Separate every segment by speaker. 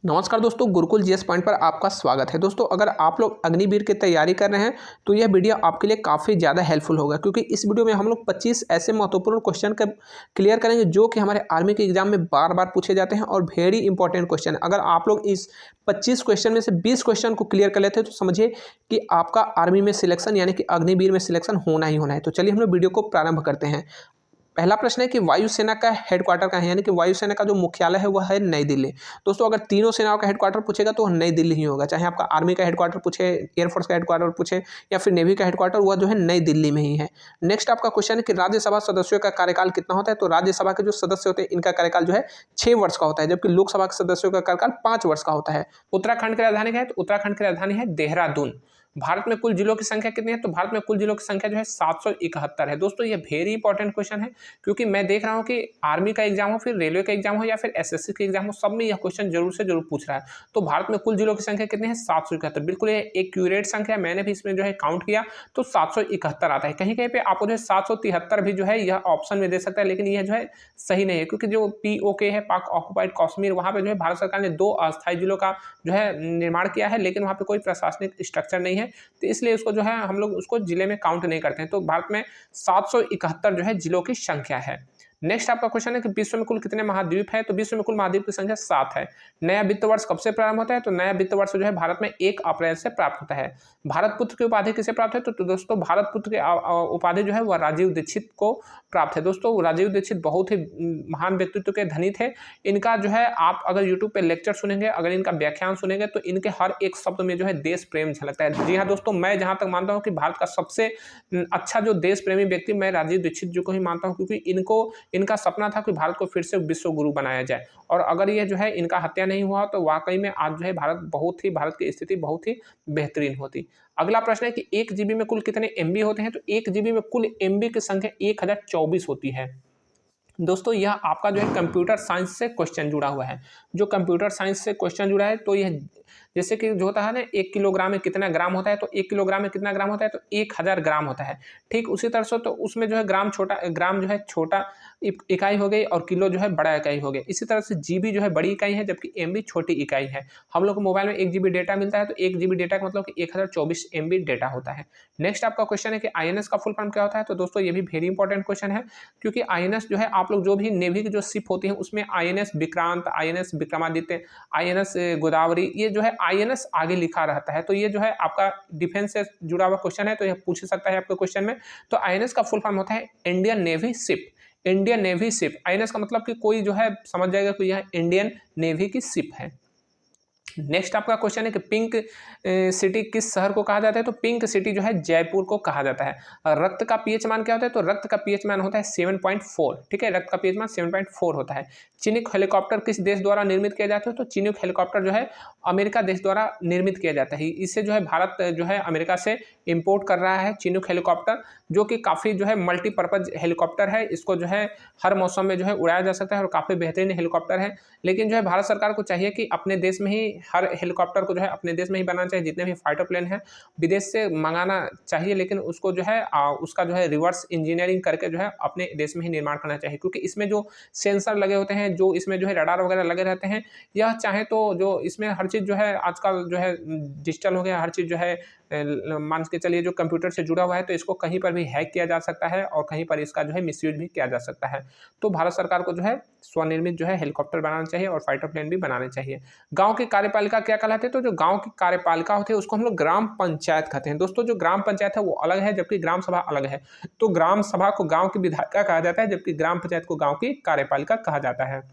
Speaker 1: नमस्कार दोस्तों, Gurukul GS point पर आपका स्वागत है। दोस्तों, अगर आप लोग अग्निवीर की तैयारी कर रहे हैं तो यह वीडियो आपके लिए काफ़ी ज़्यादा हेल्पफुल होगा, क्योंकि इस वीडियो में हम लोग 25 ऐसे महत्वपूर्ण क्वेश्चन का क्लियर करेंगे जो कि हमारे आर्मी के एग्जाम में बार बार पूछे जाते हैं और वेरी इंपॉर्टेंट क्वेश्चन। अगर आप लोग इस 25 क्वेश्चन में से 20 क्वेश्चन को क्लियर कर लेते हैं तो समझिए कि आपका आर्मी में सिलेक्शन यानी कि अग्निवीर में सिलेक्शन होना ही होना है। तो चलिए हम लोग वीडियो को प्रारंभ करते हैं। पहला प्रश्न है कि वायुसेना का हेडक्वार्टर कहाँ है, यानी कि वायुसेना का जो मुख्यालय है वह है नई दिल्ली। दोस्तों, अगर तीनों सेनाओं का हेडक्वार्टर पूछेगा तो नई दिल्ली ही होगा, चाहे आपका आर्मी का हेडक्वार्टर पूछे, एयरफोर्स का हेडक्वार्टर पूछे या फिर नेवी का हेडक्वार्टर, वह जो है नई दिल्ली में ही है। नेक्स्ट आपका क्वेश्चन है कि राज्यसभा सदस्यों का कार्यकाल कितना होता है। तो राज्यसभा के जो सदस्य होते हैं इनका कार्यकाल जो है 6 वर्ष का होता है, जबकि लोकसभा के सदस्यों का कार्यकाल 5 वर्ष का होता है। उत्तराखंड की राजधानी क्या है? तो उत्तराखंड की राजधानी है देहरादून। भारत में कुल जिलों की संख्या कितनी है? तो भारत में कुल जिलों की संख्या जो है 771 है। दोस्तों, ये वेरी इंपॉर्टेंट क्वेश्चन है, क्योंकि मैं देख रहा हूँ कि आर्मी का एग्जाम हो, फिर रेलवे का एग्जाम हो या फिर एसएससी का एग्जाम हो, सब में यह क्वेश्चन जरूर से जरूर पूछ रहा है। तो भारत में कुल जिलों की संख्या कितनी है? 771। बिल्कुल ये एक्यूरेट संख्या, मैंने भी इसमें जो है काउंट किया तो 771 आता है। कहीं कहीं पे आपको जो है 773 भी जो है यह ऑप्शन में दे सकता है, लेकिन यह जो है सही नहीं है, क्योंकि जो POK है, पाक ऑक्युपाइड कश्मीर, वहां पे जो है भारत सरकार ने 2 अस्थायी जिलों का जो है निर्माण किया है, लेकिन वहां पे कोई प्रशासनिक स्ट्रक्चर नहीं है, तो इसलिए उसको जो है हम लोग उसको जिले में काउंट नहीं करते हैं। तो भारत में 771 जो है जिलों की संख्या है। नेक्स्ट आपका क्वेश्चन है कि विश्व में कुल कितने महाद्वीप है? तो विश्व में कुल महाद्वीप की संख्या 7 है। नया वित्त वर्ष कब से प्रारंभ होता है? तो नया वित्त वर्ष जो है भारत में 1 अप्रैल से प्राप्त होता है। भारत पुत्र की उपाधि किसे प्राप्त है? तो दोस्तों, भारत पुत्र की उपाधि जो है वह राजीव दीक्षित को प्राप्त है। दोस्तों, राजीव दीक्षित बहुत ही महान व्यक्तित्व के धनी थे। इनका जो है आप अगर यूट्यूब पे लेक्चर सुनेंगे, अगर इनका व्याख्यान सुनेंगे, तो इनके हर एक शब्द में जो है देश प्रेम झलकता है। जी हाँ दोस्तों, मैं जहां तक मानता हूं कि भारत का सबसे अच्छा जो देश प्रेमी व्यक्ति मैं राजीव दीक्षित जी को ही मानता हूं, क्योंकि इनका सपना था कि भारत को फिर से विश्व गुरु बनाया जाए, और अगर ये जो है इनका हत्या नहीं हुआ तो वाकई में आज जो है भारत की स्थिति बहुत ही बेहतरीन होती। अगला प्रश्न है कि 1 GB में कुल कितने MB होते हैं? तो 1 GB में कुल MB की संख्या 1024 होती है। दोस्तों, यह आपका जो है कंप्यूटर साइंस से क्वेश्चन जुड़ा हुआ है। जो कंप्यूटर साइंस से क्वेश्चन जुड़ा है, तो यह जैसे कि जो होता है ना, 1 किलोग्राम में कितना ग्राम होता है, तो 1 किलोग्राम में कितना ग्राम होता है? तो 1000 ग्राम होता है। ठीक उसी तरह से तो उसमें जो है ग्राम जो है छोटा इकाई हो गई और किलो जो है बड़ा इकाई हो गया। इसी तरह से GB जो है बड़ी इकाई है, जबकि MB छोटी इकाई है। हम लोग को मोबाइल में 1 GB डेटा मिलता है, तो 1 GB डेटा का मतलब कि 1024 MB डेटा होता है। नेक्स्ट आपका क्वेश्चन है कि INS का फुल फॉर्म क्या होता है? तो दोस्तों, ये भी वेरी इंपॉर्टेंट क्वेश्चन है, क्योंकि INS जो है आप लोग जो भी नेवी की जो शिप होती है उसमें INS Vikrant, INS Vikramaditya, INS Godavari, ये जो है INS आगे लिखा रहता है। तो ये जो है आपका डिफेंस से जुड़ा हुआ क्वेश्चन है, तो यह पूछ सकता है आपके क्वेश्चन में। तो INS का फुल फॉर्म होता है Indian navy ship. Indian navy ship, INS का मतलब कि कोई जो है समझ जाएगा कि यह इंडियन नेवी की शिप है। नेक्स्ट आपका क्वेश्चन है कि पिंक सिटी किस शहर को कहा जाता है? तो पिंक सिटी जो है जयपुर को कहा जाता है। रक्त का पीएच मान क्या होता है? तो रक्त का पीएच मान होता है 7.4। ठीक है, रक्त का पीएच मान 7.4 होता है। चिनूक हेलीकॉप्टर किस देश द्वारा निर्मित किया जाता है? तो चिनूक हेलीकॉप्टर जो है अमेरिका देश द्वारा निर्मित किया जाता है। इससे जो है भारत जो है अमेरिका से इंपोर्ट कर रहा है चिनूक हेलीकॉप्टर, जो कि काफ़ी जो है मल्टीपर्पज हेलीकॉप्टर है। इसको जो है हर मौसम में जो है उड़ाया जा सकता है और काफ़ी बेहतरीन हेलीकॉप्टर है। लेकिन जो है भारत सरकार को चाहिए कि अपने देश में ही हर हेलीकॉप्टर को जो है अपने देश में ही बनाना चाहिए। जितने भी फाइटर प्लेन हैं विदेश से मंगाना चाहिए, लेकिन उसको जो है उसका जो है रिवर्स इंजीनियरिंग करके जो है अपने देश में ही निर्माण करना चाहिए, क्योंकि इसमें जो सेंसर लगे होते हैं, जो इसमें जो है रडार वगैरह लगे रहते हैं, यह चाहे तो जो इसमें हर चीज़ जो है आजकल जो है डिजिटल हो गया, हर चीज़ जो है मान के चलिए जो कंप्यूटर से जुड़ा हुआ है, तो इसको कहीं पर भी हैक किया जा सकता है और कहीं पर इसका जो है मिसयूज भी किया जा सकता है। तो भारत सरकार को जो है स्वनिर्मित जो है हेलीकॉप्टर बनाना चाहिए और फाइटर प्लेन भी बनाने चाहिए। गांव की कार्यपालिका क्या कहलाती है? तो जो गांव की कार्यपालिका होती है उसको हम लोग ग्राम पंचायत कहते हैं। दोस्तों, जो ग्राम पंचायत है वो अलग है, जबकि ग्राम सभा अलग है। तो ग्राम सभा को गांव की विधायिका कहा जाता है, जबकि ग्राम पंचायत को गांव की कार्यपालिका कहा जाता है।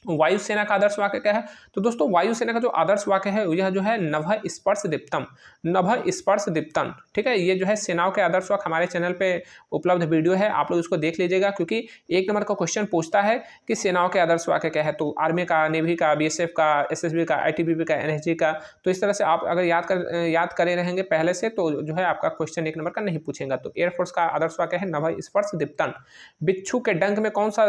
Speaker 1: वायुसेना का आदर्श वाक्य क्या है? तो दोस्तों, वायुसेना का जो आदर्श वाक्य है यह जो है नभः स्पर्श दीप्तम, नभः स्पर्श दीप्तम। ठीक है, ये जो है सेनाओं के आदर्श वाक्य हमारे चैनल पे उपलब्ध वीडियो है, आप लोग इसको देख लीजिएगा, क्योंकि 1 नंबर का क्वेश्चन पूछता है कि सेनाओं के आदर्श वाक्य क्या है। तो आर्मी का, नेवी का, BSF का, SSB का, ITBP का, NSG का। तो इस तरह से आप अगर याद करे रहेंगे पहले से, तो जो है आपका क्वेश्चन 1 नंबर का नहीं पूछेगा। तो एयरफोर्स का आदर्श वाक्य है नभः स्पर्श दीप्तम। बिच्छू के डंक में कौन सा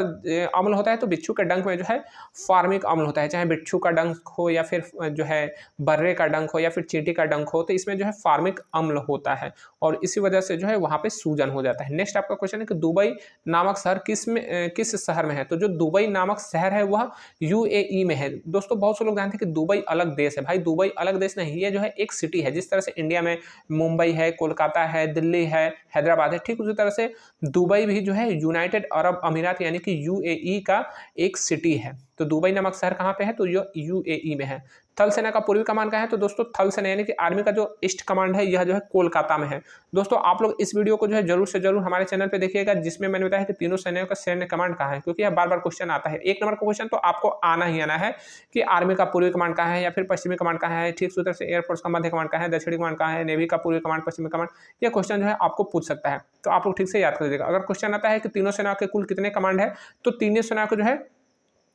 Speaker 1: अम्ल होता है? तो बिच्छू के डंक में जो है फार्मिक अम्ल होता है, चाहे बिच्छू का डंक हो या फिर जो है बर्रे का डंक हो या फिर चींटी का डंक हो, तो इसमें जो है फार्मिक अम्ल होता है और इसी वजह से जो है वहाँ पे सूजन हो जाता है। नेक्स्ट आपका क्वेश्चन है कि दुबई नामक शहर किस शहर में है? तो जो दुबई नामक शहर है वह यूएई में है। दोस्तों बहुत से लोग जानते हैं कि दुबई अलग देश है। भाई दुबई अलग देश नहीं, ये जो है एक सिटी है। जिस तरह से इंडिया में मुंबई है, कोलकाता है, दिल्ली है, हैदराबाद है, ठीक उसी तरह से दुबई भी जो है यूनाइटेड अरब अमीरात यानी कि यूएई का एक सिटी है। तो दुबई नामक शहर कहाँ पे है? तो ये यूएई में है। थल सेना का पूर्वी कमान कहाँ है? तो दोस्तों थल सेना यानी कि आर्मी का जो ईस्ट कमांड है यह जो है कोलकाता में है। दोस्तों आप लोग इस वीडियो को जो है जरूर से जरूर हमारे चैनल पे देखिएगा, जिसमें मैंने बताया कि तीनों सेनाओं का सैन्य कमांड कहाँ है, क्योंकि यह बार बार क्वेश्चन आता है। एक नंबर का क्वेश्चन तो आपको आना ही आना है कि आर्मी का पूर्वी कमांड कहाँ है या फिर पश्चिमी कमांड कहाँ है, ठीक उसी तरह से एयरफोर्स का मध्य कमांड कहाँ है, दक्षिणी कमांड कहाँ है, नेवी का पूर्वी कमांड, पश्चिमी कमांड, यह क्वेश्चन जो है आपको पूछ सकता है। तो आप लोग ठीक से याद कर लीजिएगा। अगर क्वेश्चन आता है कि तीनों सेनाओं के कुल कितने कमांड है, तो तीनों सेनाओं के जो है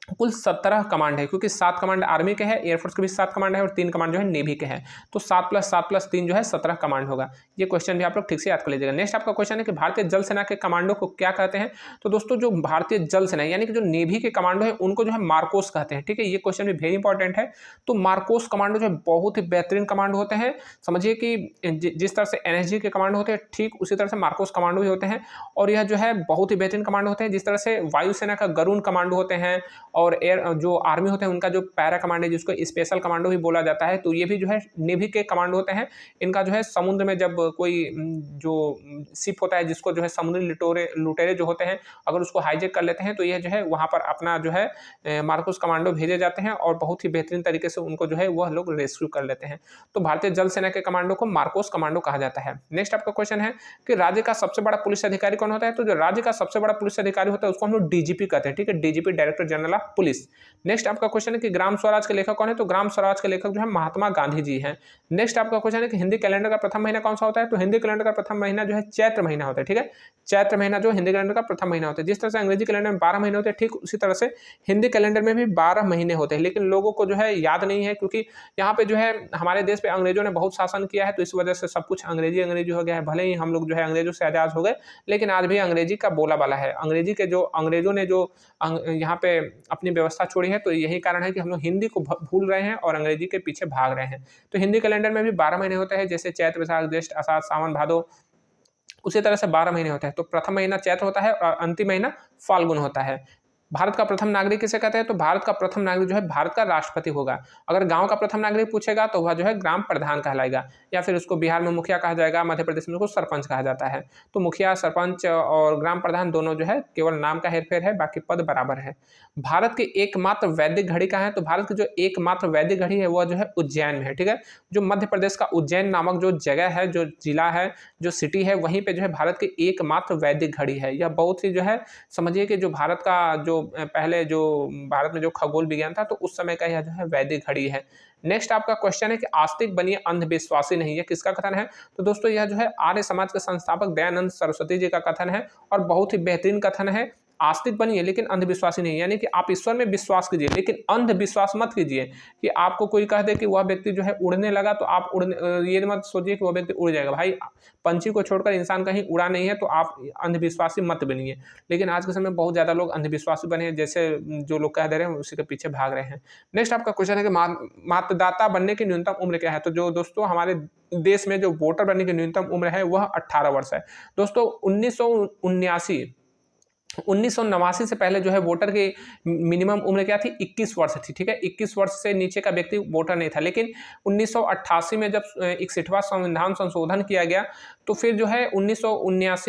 Speaker 1: कुल 17 कमांड है, क्योंकि 7 कमांड आर्मी के है, एयरफोर्स के भी 7 कमांड है और 3 कमांड जो है नेवी के हैं। तो 7 + 7 + 3 जो है 17 कमांड होगा। ये क्वेश्चन भी आप लोग ठीक से याद कर लीजिएगा। नेक्स्ट आपका क्वेश्चन है कि भारतीय जल सेना के कमांडो को क्या कहते हैं? तो दोस्तों जो भारतीय जल सेना यानी कि जो नेवी के कमांडो है उनको जो है मार्कोस कहते हैं, ठीक है। ये क्वेश्चन भी वेरी इंपॉर्टेंट है। तो मार्कोस कमांडो जो है बहुत ही बेहतरीन कमांडो होते हैं। समझिए कि जिस तरह से एनएसजी के कमांडो होते हैं, ठीक उसी तरह से मार्कोस कमांडो भी होते हैं और यह जो है बहुत ही बेहतरीन कमांडो होते हैं। जिस तरह से वायुसेना का गरुण कमांडो होते हैं और एयर जो आर्मी होते हैं उनका जो पैरा कमांड है जिसको स्पेशल कमांडो भी बोला जाता है, तो ये भी जो है नेवी के कमांडो होते हैं। इनका जो है समुद्र में जब कोई जो शिप होता है जिसको जो है समुद्री लुटेरे जो होते हैं अगर उसको हाईजैक कर लेते हैं, तो यह जो है वहाँ पर अपना जो है मार्कोस कमांडो भेजे जाते हैं और बहुत ही बेहतरीन तरीके से उनको जो है वह लोग रेस्क्यू कर लेते हैं। तो भारतीय जल सेना के कमांडो को मार्कोस कमांडो कहा जाता है। नेक्स्ट आपका क्वेश्चन है कि राज्य का सबसे बड़ा पुलिस अधिकारी कौन होता है? तो जो राज्य का सबसे बड़ा पुलिस अधिकारी होता है उसको हम लोग डीजीपी कहते हैं, ठीक है, DGP director general of police. Next आपका क्वेश्चन है कि ग्राम स्वराज के लेखक कौन है? तो ग्राम स्वराज के लेखक जो है महात्मा गांधी जी हैं। नेक्स्ट आपका क्वेश्चन है कि हिंदी कैलेंडर का प्रथम महीना कौन सा होता है? तो हिंदी कैलेंडर का प्रथम महीना जो है चैत्र महीना होता है, ठीक है। चैत्र महीना जो हिंदी कैलेंडर का प्रथम महीना होता है। जिस तरह से अंग्रेजी कैलेंडर में 12 महीने होते हैं, ठीक उसी तरह से हिंदी कैलेंडर में भी 12 महीने होते हैं, लेकिन लोगों को जो है याद नहीं है, क्योंकि यहाँ पे जो है हमारे देश पे अंग्रेजों ने बहुत शासन किया है, तो इस वजह से सब कुछ अंग्रेजी अंग्रेजी हो गया है। भले ही हम लोग जो है अंग्रेजों से आजाद हो गए, लेकिन आज भी अंग्रेजी का बोला वाला है। अंग्रेजों ने जो यहाँ पे अपनी व्यवस्था छोड़ी है, तो यही कारण है कि हम लोग हिंदी को भूल रहे हैं और अंग्रेजी के पीछे भाग रहे हैं। तो हिंदी कैलेंडर में भी 12 महीने होते हैं, जैसे चैत्र, वैशाख, ज्येष्ठ, आषाढ़, सावन, भादो, उसी तरह से 12 महीने होते हैं। तो प्रथम महीना चैत्र होता है और अंतिम महीना फाल्गुन होता है। भारत का प्रथम नागरिक किसे कहते हैं? तो भारत का प्रथम नागरिक जो है भारत का राष्ट्रपति होगा। अगर गांव का प्रथम नागरिक पूछेगा तो वह जो है ग्राम प्रधान कहलाएगा, या फिर उसको बिहार में मुखिया कहा जाएगा, मध्य प्रदेश में उसको सरपंच कहा जाता है। तो मुखिया, सरपंच और ग्राम प्रधान दोनों जो है केवल नाम का हेरफेर है, बाकी पद बराबर है। भारत की एकमात्र वैदिक घड़ी कहाँ है? तो भारत की जो एकमात्र वैदिक घड़ी है वह जो है उज्जैन में है, ठीक है। जो मध्य प्रदेश का उज्जैन नामक जो जगह है, जो जिला है, जो सिटी है, वहीं पे जो है भारत की एकमात्र वैदिक घड़ी है। यह बहुत ही जो है समझिए कि जो भारत का जो पहले जो भारत में जो खगोल विज्ञान था, तो उस समय का यह जो है वैदिक घड़ी है। नेक्स्ट आपका क्वेश्चन है कि आस्तिक बनिए अंधविश्वासी नहीं, है किसका कथन है? तो दोस्तों यह जो है आर्य समाज के संस्थापक दयानंद सरस्वती जी का कथन है और बहुत ही बेहतरीन कथन है। आस्तिक बनिए लेकिन अंधविश्वासी नहीं, यानी कि आप ईश्वर में विश्वास कीजिए लेकिन अंधविश्वास मत कीजिए कि आपको कोई कह दे कि वह व्यक्ति जो है उड़ने लगा तो आप ये मत सोचिए कि वह व्यक्ति उड़ जाएगा। भाई पंछी को छोड़कर इंसान कहीं उड़ा नहीं है, तो आप अंधविश्वासी मत बनिए। लेकिन आज के समय में बहुत ज़्यादा लोग अंधविश्वासी बने हैं, जैसे जो लोग कह दे रहे हैं उसी के पीछे भाग रहे हैं। नेक्स्ट आपका क्वेश्चन है कि मतदाता बनने की न्यूनतम उम्र क्या है? तो जो दोस्तों हमारे देश में जो वोटर बनने की न्यूनतम उम्र है वह 18 वर्ष है। दोस्तों 1989 से पहले जो है वोटर की मिनिमम उम्र क्या थी? 21 वर्ष थी, ठीक है। 21 वर्ष से नीचे का व्यक्ति वोटर नहीं था। लेकिन 1988 में जब 61वां संविधान संशोधन किया गया, तो फिर जो है 1989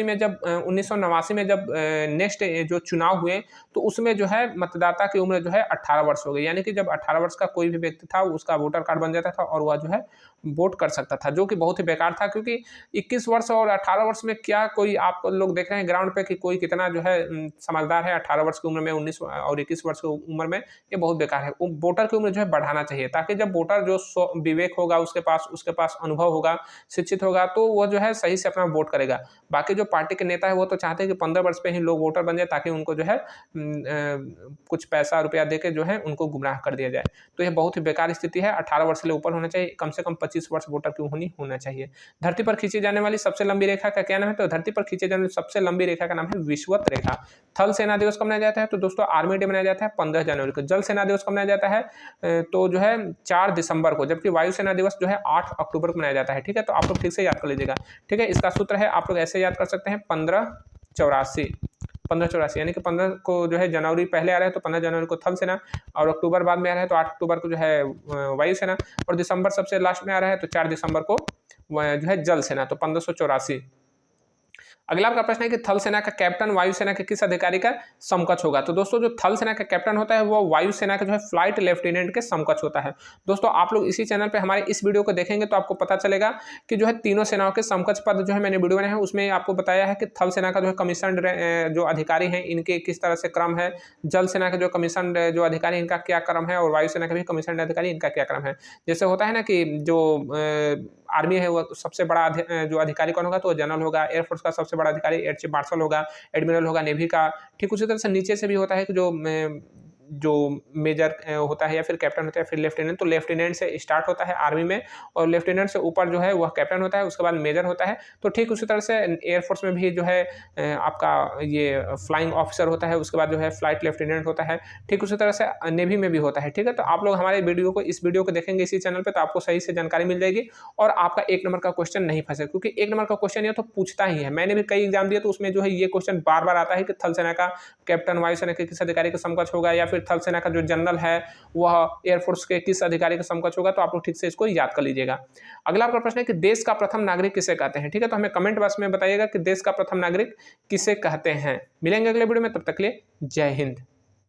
Speaker 1: में जब नेक्स्ट जो चुनाव हुए, तो उसमें जो है मतदाता की उम्र जो है 18 वर्ष हो गई। यानी कि जब 18 वर्ष का कोई भी व्यक्ति था उसका वोटर कार्ड बन जाता था और वह जो है वोट कर सकता था, जो कि बहुत ही बेकार था। क्योंकि 21 वर्ष और 18 वर्ष में क्या कोई आप लोग देख रहे हैं ग्राउंड पे कि कोई कितना जो है समझदार है 18 वर्ष की उम्र में, 19 और 21 वर्ष की उम्र में, ये बहुत बेकार है। वोटर की उम्र जो है बढ़ाना चाहिए, ताकि जब वोटर जो विवेक होगा उसके पास अनुभव होगा, शिक्षित होगा, तो वह जो है सही से अपना वोट करेगा। बाकी जो पार्टी के नेता है वो तो चाहते हैं कि 15 वर्ष पे ही लोग वोटर बन जाए, ताकि उनको जो है कुछ पैसा रुपया देके जो है उनको गुमराह कर दिया जाए। तो यह बहुत ही बेकार स्थिति है। 18 वर्ष से ऊपर होना चाहिए, कम से कम 25 वर्ष वोटर की होना चाहिए। धरती पर खींची जाने वाली सबसे लंबी रेखा का क्या नाम है? तो धरती पर खींची जाने वाली सबसे लंबी रेखा का नाम है विषुवत रेखा। होगा। थल सेना दिवस कब मनाया जाता है? तो दोस्तों आर्मी डे मनाया जाता है 15 जनवरी को। जल सेना दिवस कब मनाया जाता है? तो जो है 4 दिसंबर को, जबकि वायु सेना दिवस जो है 8 अक्टूबर को मनाया जाता है। ठीक है, तो आप लोग ठीक से याद कर लीजिएगा। ठीक है, इसका सूत्र है, आप लोग ऐसे याद कर सकते हैं 1584 यानी कि 15 को जो है जनवरी पहले आ रहा है तो 15 जनवरी को थल सेना, और अक्टूबर बाद में आ रहा है तो 8 अक्टूबर को जो है वायु सेना, और दिसंबर सबसे लास्ट में आ रहा है तो 4 दिसंबर को जो है जल सेना, तो 1584। अगला आपका प्रश्न है कि थल सेना का कैप्टन वायुसेना के किस अधिकारी का समकक्ष होगा? तो दोस्तों जो थल सेना का कैप्टन होता है वो वायुसेना का जो है फ्लाइट लेफ्टिनेंट के समकक्ष होता है। दोस्तों आप लोग इसी चैनल पे हमारे इस वीडियो को देखेंगे तो आपको पता चलेगा कि जो है तीनों सेनाओं के समकक्ष पद जो है मैंने वीडियो बनाया है उसमें आपको बताया है कि थल सेना का जो है कमीशन जो अधिकारी हैं इनके किस तरह से क्रम है, जल सेना के जो कमीशन जो अधिकारी इनका क्या क्रम है, और वायुसेना के भी कमीशन अधिकारी इनका क्या क्रम है। जैसे होता है ना कि जो आर्मी है वो सबसे बड़ा जो अधिकारी कौन होगा? तो जनरल होगा। एयरफोर्स का सबसे बड़ा अधिकारी एयर चीफ मार्शल होगा, एडमिरल होगा नेवी का। ठीक उसी तरह से नीचे से भी होता है कि जो मेजर होता है या फिर कैप्टन होता है, फिर लेफ्टिनेंट। तो लेफ्टिनेंट से स्टार्ट होता है आर्मी में, और लेफ्टिनेंट से ऊपर जो है वह कैप्टन होता है, उसके बाद मेजर होता है। तो ठीक उसी तरह से एयरफोर्स में भी जो है आपका ये फ्लाइंग ऑफिसर होता है, उसके बाद जो है फ्लाइट लेफ्टिनेंट होता है। ठीक उसी तरह से नेवी में भी होता है। ठीक है, तो आप लोग हमारे इस वीडियो को देखेंगे इसी चैनल पर तो आपको सही से जानकारी मिल जाएगी और आपका 1 नंबर का क्वेश्चन नहीं फंसे, क्योंकि 1 नंबर का क्वेश्चन ये तो पूछता ही है। मैंने भी कई एग्जाम दिए तो उसमें जो है ये क्वेश्चन बार बार आता है कि थल सेना का कैप्टन वायुसेना के किस अधिकारी के समकक्ष होगा, या फिर थल सेना का जो जनरल है वह एयरफोर्स के किस अधिकारी के समकक्ष होगा। तो आप लोग ठीक से इसको याद कर लीजिएगा। अगला आपका प्रश्न है कि देश का प्रथम नागरिक किसे कहते हैं? ठीक है, तो हमें कमेंट बॉक्स में बताइएगा कि देश का प्रथम नागरिक किसे कहते हैं। मिलेंगे अगले वीडियो में, तब तक के लिए जय हिंद।